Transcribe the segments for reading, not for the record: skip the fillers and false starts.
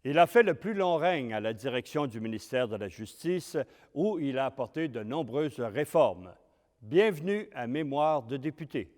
Il a fait le plus long règne à la direction du ministère de la Justice, où il a apporté de nombreuses réformes. Bienvenue à Mémoire de député.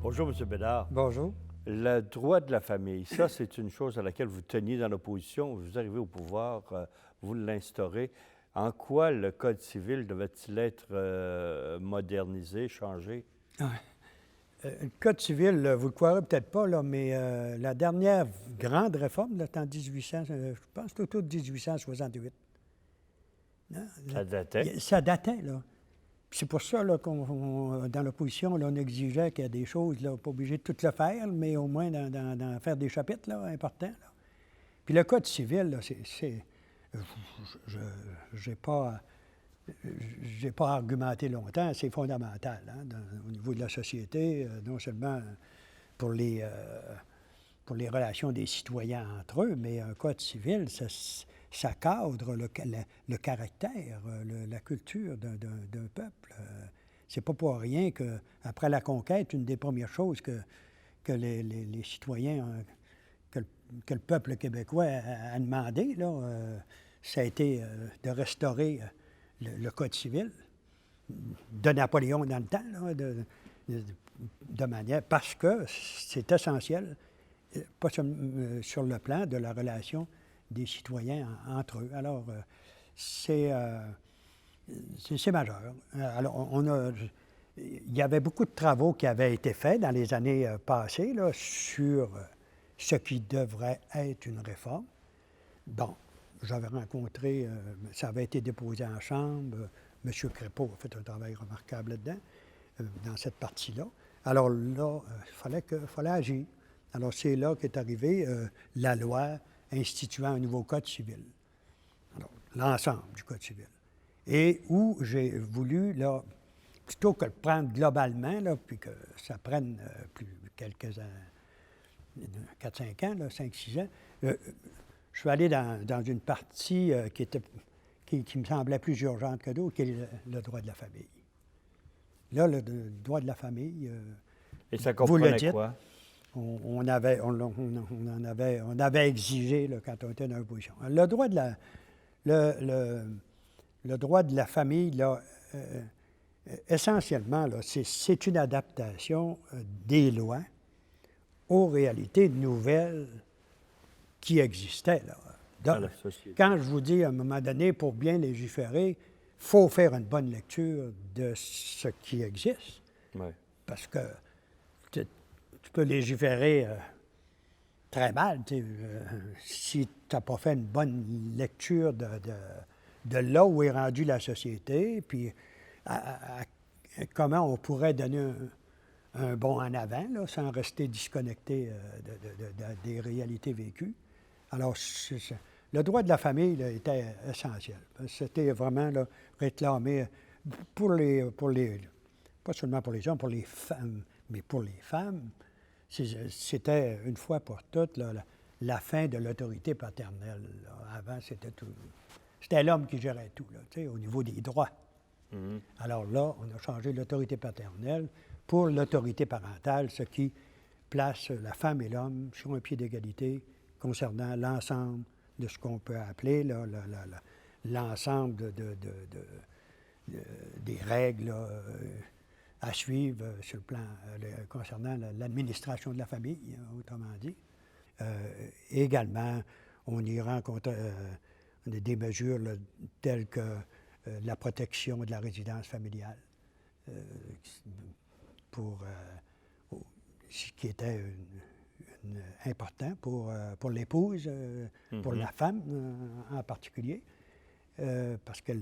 Bonjour, M. Bédard. Bonjour. Le droit de la famille, ça, c'est une chose à laquelle vous teniez dans l'opposition. Vous arrivez au pouvoir, vous l'instaurez. En quoi le Code civil devait-il être modernisé, changé? Le Code civil, vous le croirez peut-être pas, là, mais la dernière grande réforme, là, c'est en 1800, je pense que c'est autour de 1868. Hein? Ça datait. Ça datait, là. Puis c'est pour ça là, dans l'opposition, là, on exigeait qu'il y ait des choses, là, pas obligé de tout le faire, mais au moins d'en faire des chapitres là, importants. Là. Puis le Code civil, là, j'ai pas argumenté longtemps, c'est fondamental au niveau de la société, non seulement pour les relations des citoyens entre eux, mais un Code civil, ça cadre le caractère, la culture d'un peuple. C'est pas pour rien qu'après la conquête, une des premières choses que les citoyens, que le peuple québécois a demandé, là, ça a été de restaurer le Code civil de Napoléon dans le temps, là, de manière, parce que c'est essentiel, pas sur le plan de la relation des citoyens entre eux. Alors, c'est majeur. Alors, il y avait beaucoup de travaux qui avaient été faits dans les années passées là, sur ce qui devrait être une réforme. Bon, j'avais rencontré, ça avait été déposé en chambre, M. Crépeau a fait un travail remarquable là-dedans, dans cette partie-là. Alors là, il fallait agir. Alors c'est là qu'est arrivée la loi instituant un nouveau Code civil. Alors, l'ensemble du Code civil. Et où j'ai voulu, là, plutôt que de le prendre globalement, là, puis que ça prenne quelques ans, 4-5 ans, 5-6 ans, je suis allé dans une partie qui me semblait plus urgente que d'autres, qui est le droit de la famille. Là, le droit de la famille, et ça comprenait quoi? On avait exigé là, quand on était dans l'opposition. Le droit de la famille, là, essentiellement, là, c'est une adaptation des lois aux réalités nouvelles qui existaient. Là. Donc, quand je vous dis, à un moment donné, pour bien légiférer, il faut faire une bonne lecture de ce qui existe. Oui. Parce que tu peux légiférer très mal si tu n'as pas fait une bonne lecture de là où est rendue la société, puis comment on pourrait donner un bond en avant, là, sans rester disconnecté des réalités vécues. Alors, le droit de la famille là, était essentiel. C'était vraiment là, réclamé pas seulement pour les hommes, pour les femmes, mais pour les femmes. C'était une fois pour toutes là, la fin de l'autorité paternelle. Là. Avant, c'était l'homme qui gérait tout, là, au niveau des droits. Mm-hmm. Alors là, on a changé l'autorité paternelle pour l'autorité parentale, ce qui place la femme et l'homme sur un pied d'égalité concernant l'ensemble de ce qu'on peut appeler là, l'ensemble des règles là, à suivre sur le plan concernant l'administration de la famille, autrement dit. Également, on y rencontre des mesures là, telles que la protection de la résidence familiale, ce qui était important pour l'épouse, pour la femme en particulier, parce que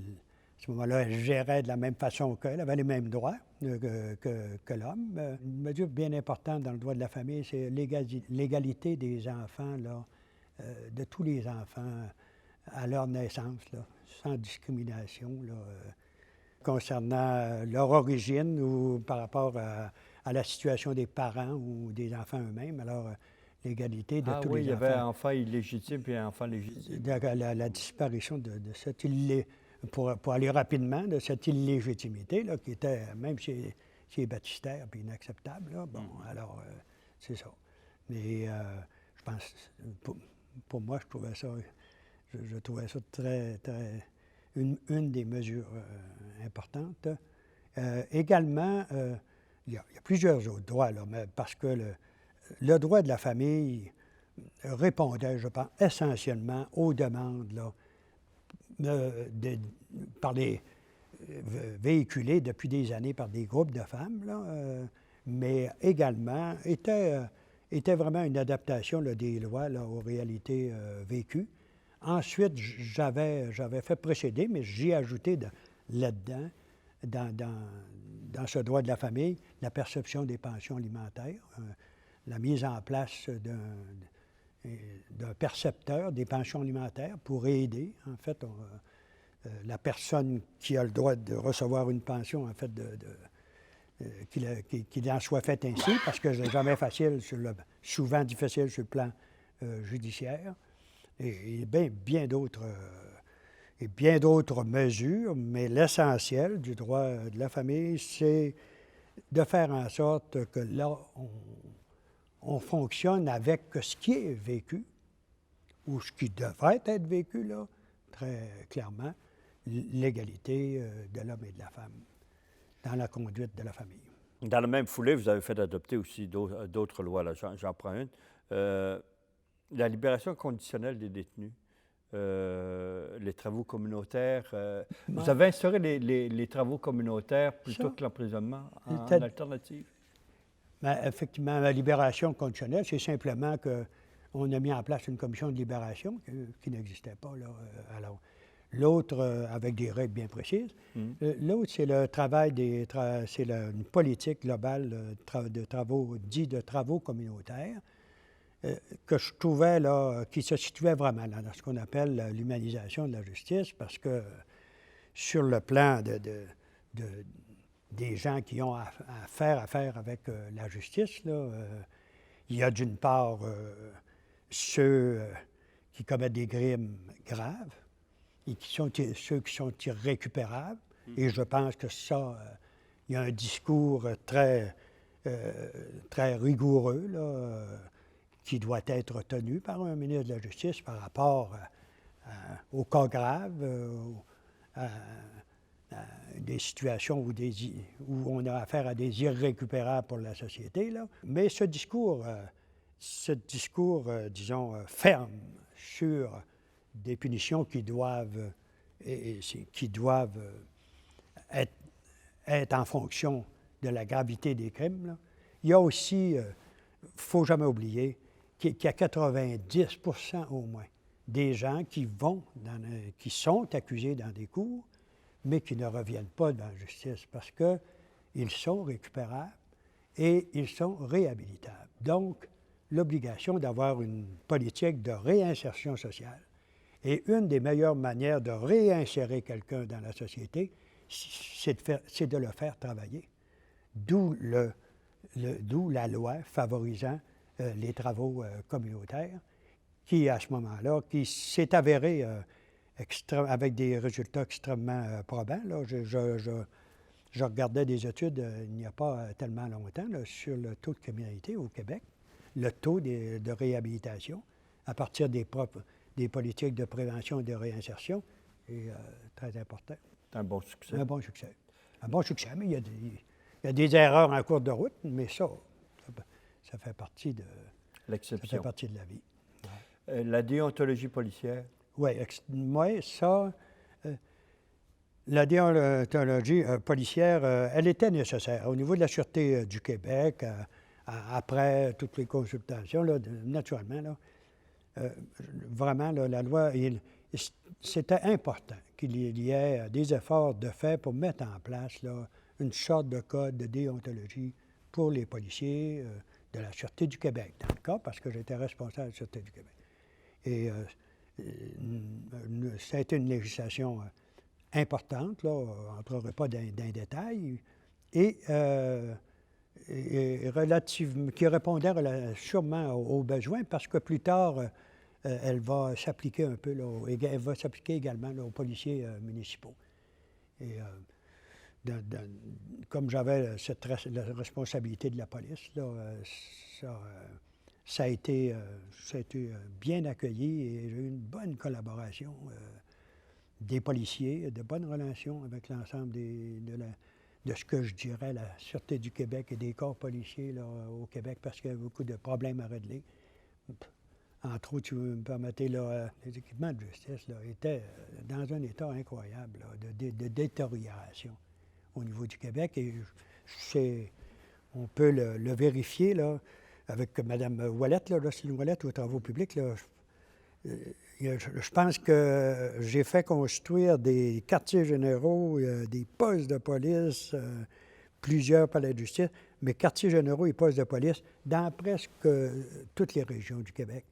ce moment-là, elle gérait de la même façon qu'elle, avait les mêmes droits que l'homme. Une mesure bien importante dans le droit de la famille, c'est l'égalité des enfants, là, de tous les enfants à leur naissance, là, sans discrimination, là, concernant leur origine ou par rapport à la situation des parents ou des enfants eux-mêmes. Alors, l'égalité de tous oui, les il y enfants. avait un enfant illégitime puis un enfant légitime. La disparition de cette pour aller rapidement, de cette illégitimité là, qui était, même chez les baptistères, puis inacceptable. Là. Bon, alors, c'est ça. Mais je pense, pour moi, je trouvais ça très, très... Une des mesures importantes. Également, il y a plusieurs autres droits, là, mais parce que le droit de la famille répondait, je pense, essentiellement aux demandes là, véhiculées depuis des années par des groupes de femmes, là, mais également était vraiment une adaptation là, des lois là, aux réalités vécues. Ensuite, j'avais fait précéder, mais j'y ai ajouté là-dedans, dans ce droit de la famille, la perception des pensions alimentaires, la mise en place d'un percepteur des pensions alimentaires pour aider, en fait, la personne qui a le droit de recevoir une pension, en fait, qu'il en soit fait ainsi, parce que c'est jamais facile, souvent difficile sur le plan judiciaire, et bien d'autres mesures, mais l'essentiel du droit de la famille, c'est de faire en sorte que là, on fonctionne avec ce qui est vécu, ou ce qui devrait être vécu, là, très clairement, l'égalité de l'homme et de la femme dans la conduite de la famille. Dans la même foulée, vous avez fait adopter aussi d'autres lois. Là. J'en prends une. La libération conditionnelle des détenus, les travaux communautaires. Vous avez instauré les travaux communautaires plutôt que l'emprisonnement en alternative? Bien, effectivement, la libération conditionnelle, c'est simplement qu'on a mis en place une commission de libération qui n'existait pas. Là, alors, l'autre, avec des règles bien précises. L'autre, c'est le travail c'est une politique globale de travaux, dits de travaux communautaires, que je trouvais là, qui se situait vraiment là, dans ce qu'on appelle l'humanisation de la justice, parce que sur le plan des gens qui ont affaire avec la justice, là, il y a d'une part ceux qui commettent des crimes graves et ceux qui sont irrécupérables. Et je pense que ça, il y a un discours très rigoureux là, qui doit être tenu par un ministre de la Justice par rapport aux cas graves, à des situations où on a affaire à des irrécupérables pour la société. Là. Mais ce discours, disons, ferme sur des punitions qui doivent être en fonction de la gravité des crimes. Là. Il y a aussi, il ne faut jamais oublier, qu'il y a 90 % au moins des gens qui sont accusés dans des cours, mais qui ne reviennent pas dans la justice parce qu'ils sont récupérables et ils sont réhabilitables. Donc, l'obligation d'avoir une politique de réinsertion sociale. Et une des meilleures manières de réinsérer quelqu'un dans la société, c'est de le faire travailler. D'où la loi favorisant les travaux communautaires, qui, à ce moment-là, qui s'est avéré avec des résultats extrêmement probants. Là. Je regardais des études il n'y a pas tellement longtemps là, sur le taux de criminalité au Québec, le taux de réhabilitation à partir des politiques de prévention et de réinsertion est très important. Un bon succès. Un bon succès. Un bon succès, mais il y a des erreurs en cours de route, mais ça fait partie de l'exception. Ça fait partie de la vie. La déontologie policière? Oui, ça, la déontologie policière, elle était nécessaire. Au niveau de la Sûreté du Québec, après toutes les consultations, là, naturellement, là, vraiment, là, la loi, c'était important qu'il y ait des efforts de fait pour mettre en place là, une sorte de code de déontologie pour les policiers de la Sûreté du Québec, dans le cas, parce que j'étais responsable de la Sûreté du Québec. Et ça a été une législation importante, là, on n'entrerait pas dans détail, et qui répondait sûrement aux besoins, parce que plus tard, elle va s'appliquer un peu, là, elle va s'appliquer également là, aux policiers municipaux. Et comme j'avais la responsabilité de la police, là, ça a été bien accueilli et j'ai eu une bonne collaboration des policiers, de bonnes relations avec l'ensemble de ce que je dirais la Sûreté du Québec et des corps policiers là, au Québec, parce qu'il y a beaucoup de problèmes à régler. Entre autres, si vous me permettez, là, les équipements de justice là, étaient dans un état incroyable là, de détérioration au niveau du Québec. Et on peut le vérifier là, avec Mme Ouellette, là, Roselyne Ouellette, aux travaux publics. Là, je pense que j'ai fait construire des quartiers généraux, des postes de police, plusieurs palais de justice, mais quartiers généraux et postes de police dans presque toutes les régions du Québec.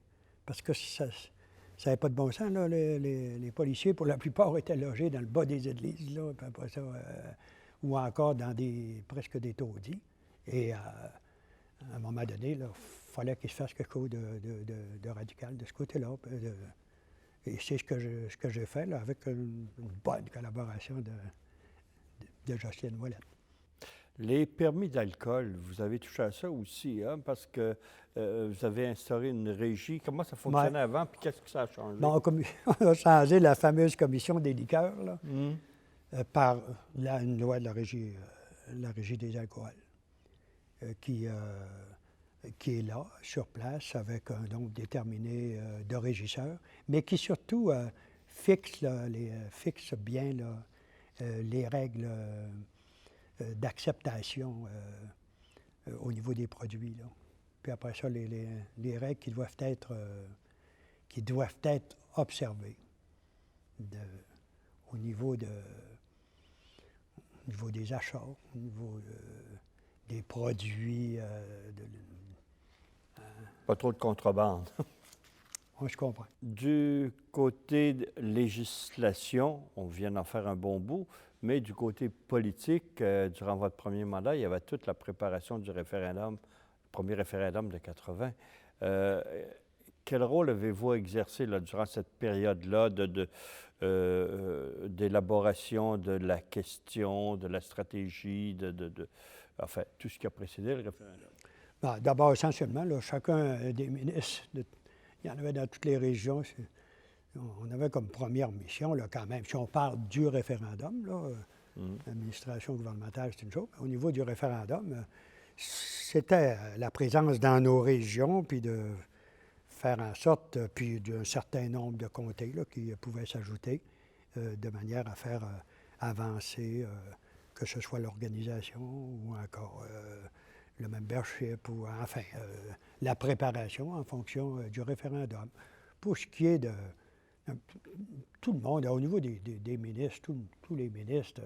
Parce que ça n'avait pas de bon sens. Là. Les policiers, pour la plupart, étaient logés dans le bas des églises, là, puis après ça, ou encore dans presque des taudis. Et à un moment donné, il fallait qu'il se fasse quelque chose de radical de ce côté-là. Et c'est ce que j'ai fait là, avec une bonne collaboration de Jocelyne Ouellette. Les permis d'alcool, vous avez touché à ça aussi, hein, parce que vous avez instauré une régie. Comment ça fonctionnait avant, puis qu'est-ce que ça a changé? Bon, on a changé la fameuse commission des liqueurs là, par une loi de la régie des alcools, qui est là, sur place, avec un nombre déterminé de régisseurs, mais qui surtout fixe bien là, les règles d'acceptation au niveau des produits. Là. Puis après ça, les règles qui doivent être observées au niveau des achats, au niveau des produits. Pas trop de contrebande. Oui, je comprends. Du côté de législation, on vient d'en faire un bon bout, mais du côté politique, durant votre premier mandat, il y avait toute la préparation du référendum, le premier référendum de 80. Quel rôle avez-vous exercé là, durant cette période-là d'élaboration de la question, de la stratégie, enfin, tout ce qui a précédé le référendum? Bon, d'abord, essentiellement, là, chacun des ministres, il y en avait dans toutes les régions. On avait comme première mission, là, quand même, si on parle du référendum, là, l'administration gouvernementale, c'est une chose. Au niveau du référendum, c'était la présence dans nos régions, puis de faire en sorte, puis d'un certain nombre de comtés là, qui pouvaient s'ajouter, de manière à faire avancer, que ce soit l'organisation ou encore le membership, ou enfin la préparation en fonction du référendum. Pour ce qui est de tout le monde, au niveau des ministres, tous les ministres,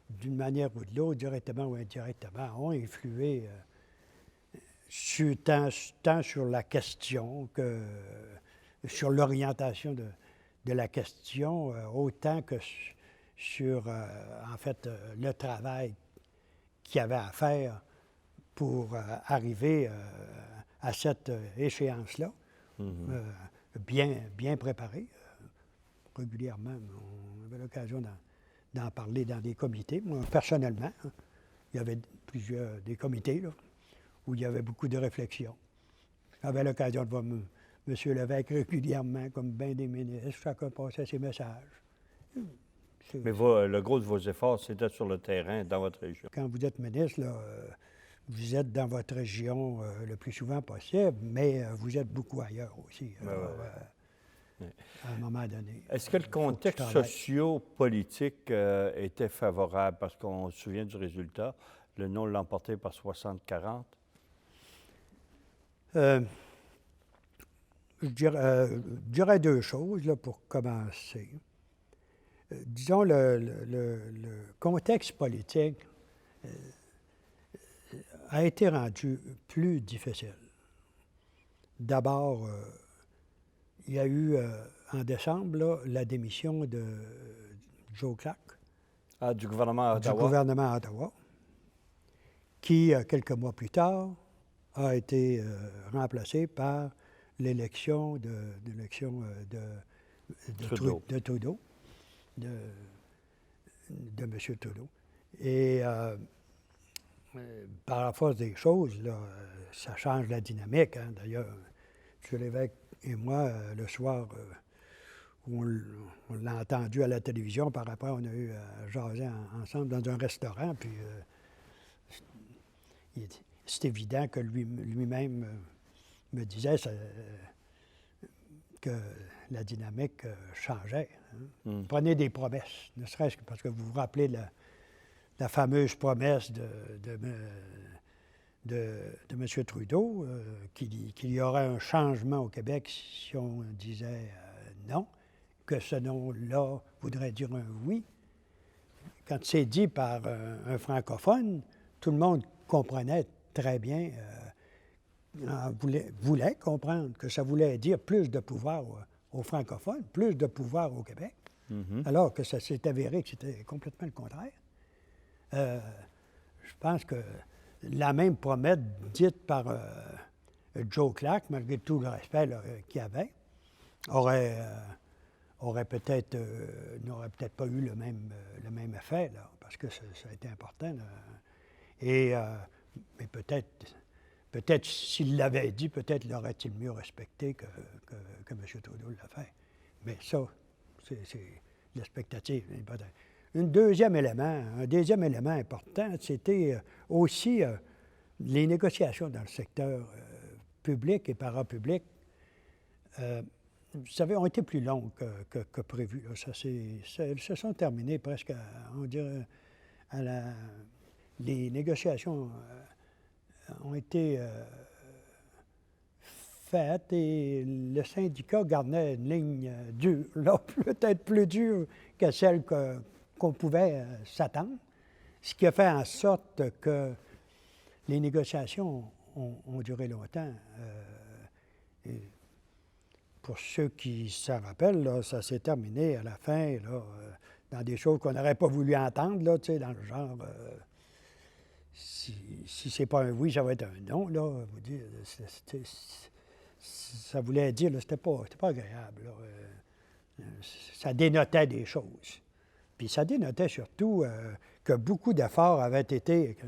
d'une manière ou de l'autre, directement ou indirectement, ont influé tant sur la question que sur l'orientation de la question, autant que sur, en fait, le travail qu'il y avait à faire pour arriver à cette échéance-là, bien préparée. Régulièrement, on avait l'occasion d'en parler dans des comités. Moi, personnellement, il y avait des comités là, où il y avait beaucoup de réflexion. J'avais l'occasion de voir M. Lévesque régulièrement, comme bien des ministres, chacun passait ses messages. Mais le gros de vos efforts, c'était sur le terrain, dans votre région. Quand vous êtes ministre, là, vous êtes dans votre région le plus souvent possible, mais vous êtes beaucoup ailleurs aussi. Alors, à un moment donné. Est-ce que le contexte socio-politique était favorable? Parce qu'on se souvient du résultat. Le non l'a emporté par 60-40. je dirais deux choses là, pour commencer. Disons, le contexte politique a été rendu plus difficile. D'abord, il y a eu, en décembre, là, la démission de Joe Clark. Du gouvernement à Ottawa. Du gouvernement à Ottawa, qui, quelques mois plus tard, a été remplacé par l'élection de Trudeau. De M. Trudeau. Et par la force des choses, là, ça change la dynamique. Hein. D'ailleurs, M. Lévesque et moi, le soir, où on l'a entendu à la télévision, par après, on a eu à jaser ensemble dans un restaurant, puis c'est évident que lui-même me disait que la dynamique changeait. Hein. Prenez des promesses, ne serait-ce que parce que vous vous rappelez la fameuse promesse de M. Trudeau, qu'il y aurait un changement au Québec si on disait non, que ce non-là voudrait dire un oui. Quand c'est dit par un francophone, tout le monde comprenait très bien, voulait comprendre que ça voulait dire plus de pouvoir aux francophones, plus de pouvoir au Québec, alors que ça s'est avéré que c'était complètement le contraire. Je pense que la même promesse dite par Joe Clark, malgré tout le respect qu'il avait, n'aurait peut-être pas eu le même effet, là, parce que ça a été important. Là. Mais peut-être s'il l'avait dit, peut-être l'aurait-il mieux respecté que M. Trudeau l'a fait. Mais ça, c'est l'expectative. Un deuxième élément important, c'était aussi les négociations dans le secteur public et parapublic. Vous savez, ont été plus longues que prévu. Elles se sont terminées presque, on dirait, les négociations ont été faites et le syndicat gardait une ligne dure, là, peut-être plus dure que celle qu'on pouvait s'attendre, ce qui a fait en sorte que les négociations ont duré longtemps. Pour ceux qui s'en rappellent, là, ça s'est terminé à la fin là, dans des choses qu'on n'aurait pas voulu entendre, là, dans le genre si c'est pas un oui, ça va être un non. Là, vous dire, ça voulait dire, là, c'était pas agréable. Là, ça dénotait des choses. Puis ça dénotait surtout que beaucoup d'efforts avaient été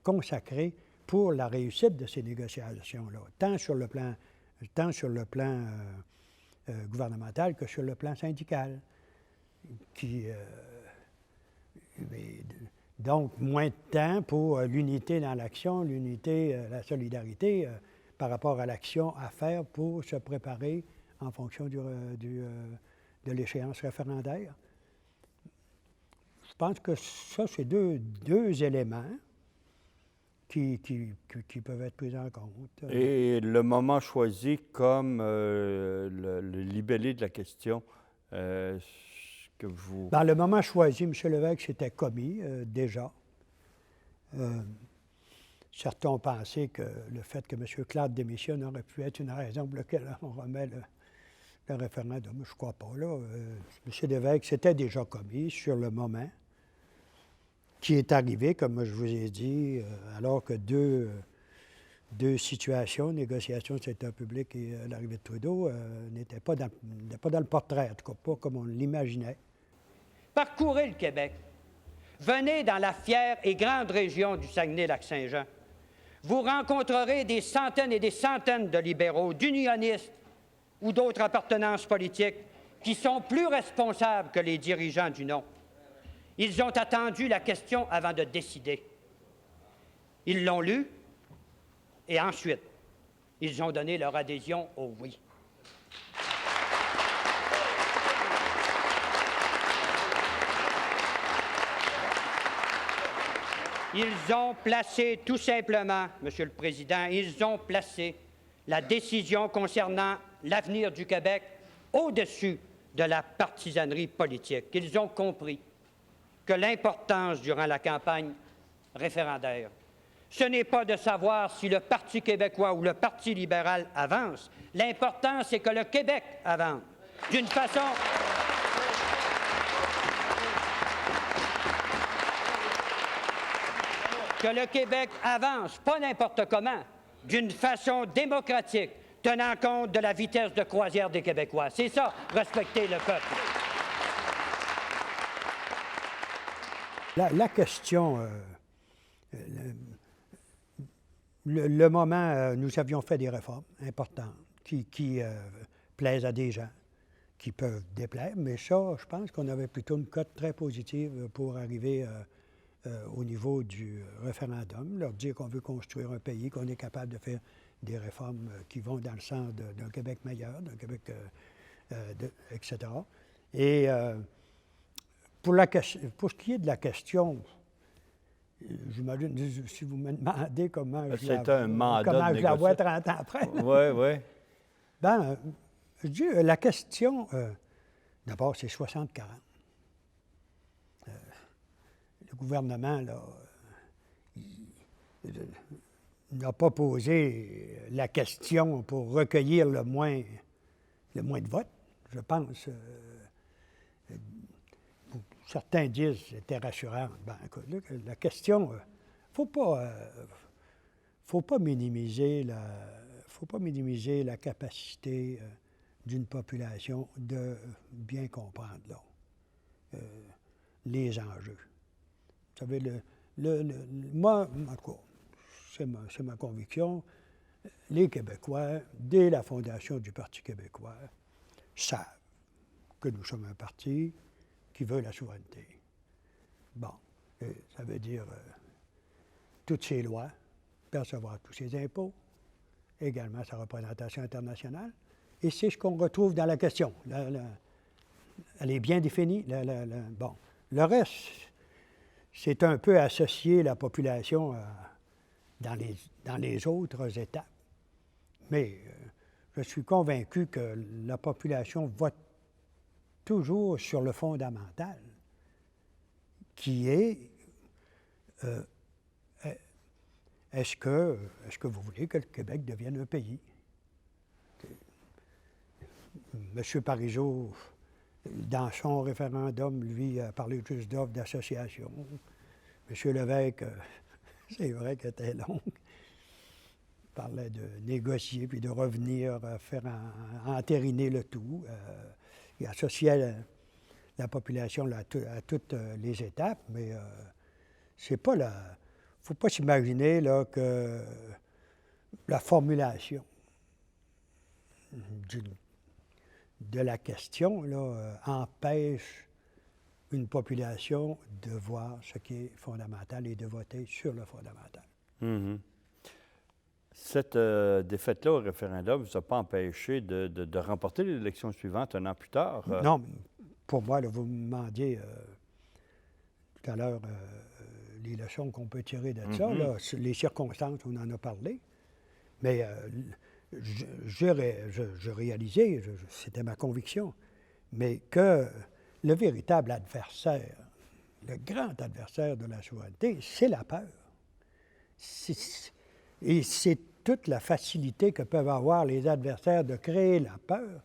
consacrés pour la réussite de ces négociations-là, tant sur le plan gouvernemental que sur le plan syndical. Donc, moins de temps pour l'unité dans l'action, la solidarité par rapport à l'action à faire pour se préparer en fonction de l'échéance référendaire. Je pense que ça, c'est deux éléments qui peuvent être pris en compte. Et le moment choisi comme le libellé de la question que vous... Dans le moment choisi, M. Lévesque s'était commis déjà. Certains ont pensé que le fait que M. Clark démissionne aurait pu être une raison pour laquelle on remet le référendum. Je ne crois pas. Là. M. Lévesque s'était déjà commis sur le moment, qui est arrivé, comme je vous ai dit, alors que deux situations, négociation du secteur public et l'arrivée de Trudeau, n'étaient pas dans le portrait, en tout cas pas comme on l'imaginait. Parcourez le Québec. Venez dans la fière et grande région du Saguenay-Lac-Saint-Jean. Vous rencontrerez des centaines et des centaines de libéraux, d'unionistes ou d'autres appartenances politiques qui sont plus responsables que les dirigeants du non. Ils ont attendu la question avant de décider. Ils l'ont lue et ensuite, ils ont donné leur adhésion au oui. Ils ont placé, tout simplement, Monsieur le Président, ils ont placé la décision concernant l'avenir du Québec au-dessus de la partisanerie politique. Ils ont compris que l'importance durant la campagne référendaire, ce n'est pas de savoir si le Parti québécois ou le Parti libéral avance. L'important, c'est que le Québec avance. D'une façon... que le Québec avance, pas n'importe comment, d'une façon démocratique, tenant compte de la vitesse de croisière des Québécois. C'est ça, respecter le peuple. La question, le moment, nous avions fait des réformes importantes qui plaisent à des gens, qui peuvent déplaire, mais ça, je pense qu'on avait plutôt une cote très positive pour arriver au niveau du référendum, leur dire qu'on veut construire un pays, qu'on est capable de faire des réformes qui vont dans le sens d'un Québec meilleur, d'un Québec, etc. Et pour ce qui est de la question, j'imagine, si vous me demandez comment je la vois 30 ans après. Oui, oui. Ben, je dis, la question, d'abord, c'est 60-40. Le gouvernement, là, n'a pas posé la question pour recueillir le moins de votes. Je pense, certains disent que c'était rassurant. Ben, écoute, la question, faut pas minimiser la capacité d'une population de bien comprendre là, les enjeux. Vous savez, moi, en tout cas, c'est ma conviction, les Québécois, dès la fondation du Parti québécois, savent que nous sommes un parti qui veut la souveraineté. Bon, ça veut dire toutes ses lois, percevoir tous ses impôts, également sa représentation internationale, et c'est ce qu'on retrouve dans la question. Elle est bien définie. Bon, le reste, c'est un peu associer la population dans les autres étapes. Mais je suis convaincu que la population vote toujours sur le fondamental, qui est est-ce que vous voulez que le Québec devienne un pays? M. Parizeau, dans son référendum, lui, a parlé juste d'offres d'association. M. Lévesque, c'est vrai qu'elle était longue, parlait de négocier puis de revenir, faire entériner le tout. Il associait la population là, à toutes les étapes, mais c'est pas la... Il ne faut pas s'imaginer là, que la formulation de la question là, empêche une population de voir ce qui est fondamental et de voter sur le fondamental. Mm-hmm. Cette défaite-là au référendum ne vous a pas empêché de remporter l'élection suivante un an plus tard? Non, pour moi, là, vous me demandiez tout à l'heure les leçons qu'on peut tirer de ça, là, les circonstances, on en a parlé, mais je réalisais, c'était ma conviction, mais que le véritable adversaire, le grand adversaire de la souveraineté, c'est la peur. Et c'est toute la facilité que peuvent avoir les adversaires de créer la peur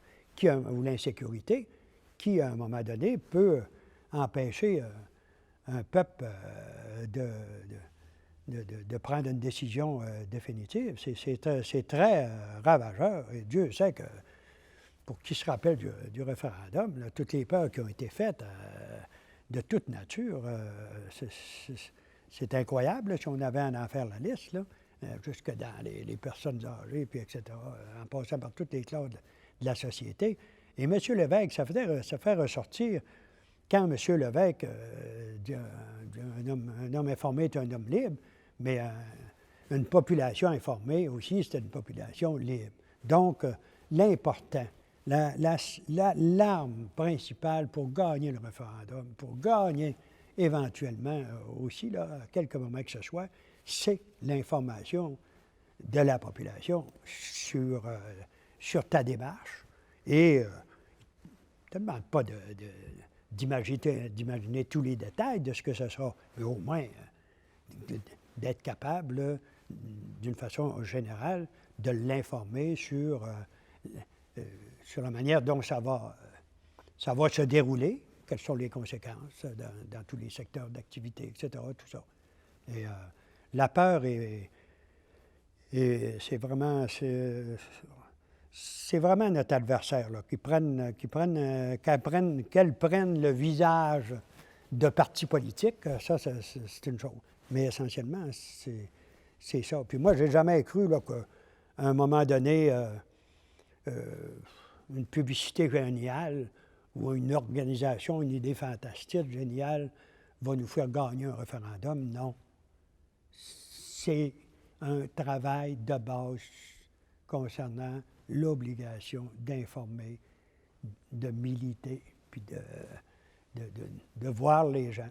ou l'insécurité qui, à un moment donné, peut empêcher un peuple de prendre une décision définitive. C'est très ravageur. Et Dieu sait que, pour qui se rappelle du référendum, là, toutes les peurs qui ont été faites de toute nature, c'est incroyable si on avait à en faire la liste, là, jusque dans les personnes âgées, puis etc., en passant par toutes les classes de la société. Et M. Lévesque, ça fait ressortir, quand M. Lévesque dit un homme informé est un homme libre, mais une population informée aussi, c'est une population libre. Donc, l'important, l'arme principale pour gagner le référendum, pour gagner éventuellement aussi, là, à quelque moment que ce soit, c'est l'information de la population sur ta démarche. Et ne te demande pas d'imaginer tous les détails de ce que ce sera, mais au moins d'être capable, d'une façon générale, de l'informer sur la manière dont ça va se dérouler, quelles sont les conséquences dans tous les secteurs d'activité, etc., tout ça. Et la peur c'est vraiment notre adversaire, là, qu'elle prenne le visage de parti politique, ça, c'est une chose. Mais essentiellement, c'est ça. Puis moi, j'ai jamais cru là, qu'à un moment donné, une publicité géniale ou une organisation, une idée fantastique, géniale, va nous faire gagner un référendum. Non. C'est un travail de base concernant l'obligation d'informer, de militer, puis de voir les gens.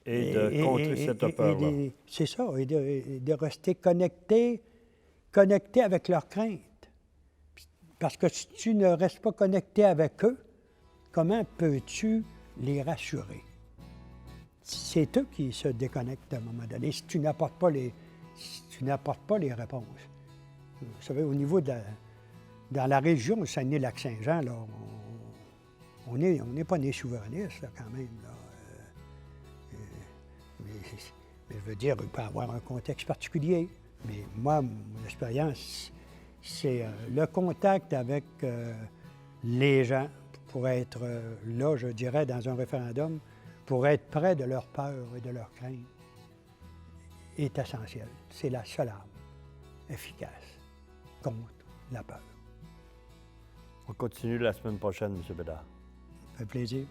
Et de contrer cette peur-là. C'est ça, et de rester connecté avec leurs craintes. Parce que si tu ne restes pas connecté avec eux, comment peux-tu les rassurer? C'est eux qui se déconnectent à un moment donné, si tu n'apportes pas les réponses. Vous savez, au niveau dans la région du Saguenay-Lac-Saint-Jean, là, on n'est pas nés souverainistes, là, quand même. Là. Mais je veux dire, il peut y avoir un contexte particulier. Mais moi, mon expérience, c'est le contact avec les gens pour être là, je dirais, dans un référendum, pour être près de leur peur et de leurs craintes, est essentiel. C'est la seule arme efficace contre la peur. On continue la semaine prochaine, M. Bédard. Ça fait plaisir.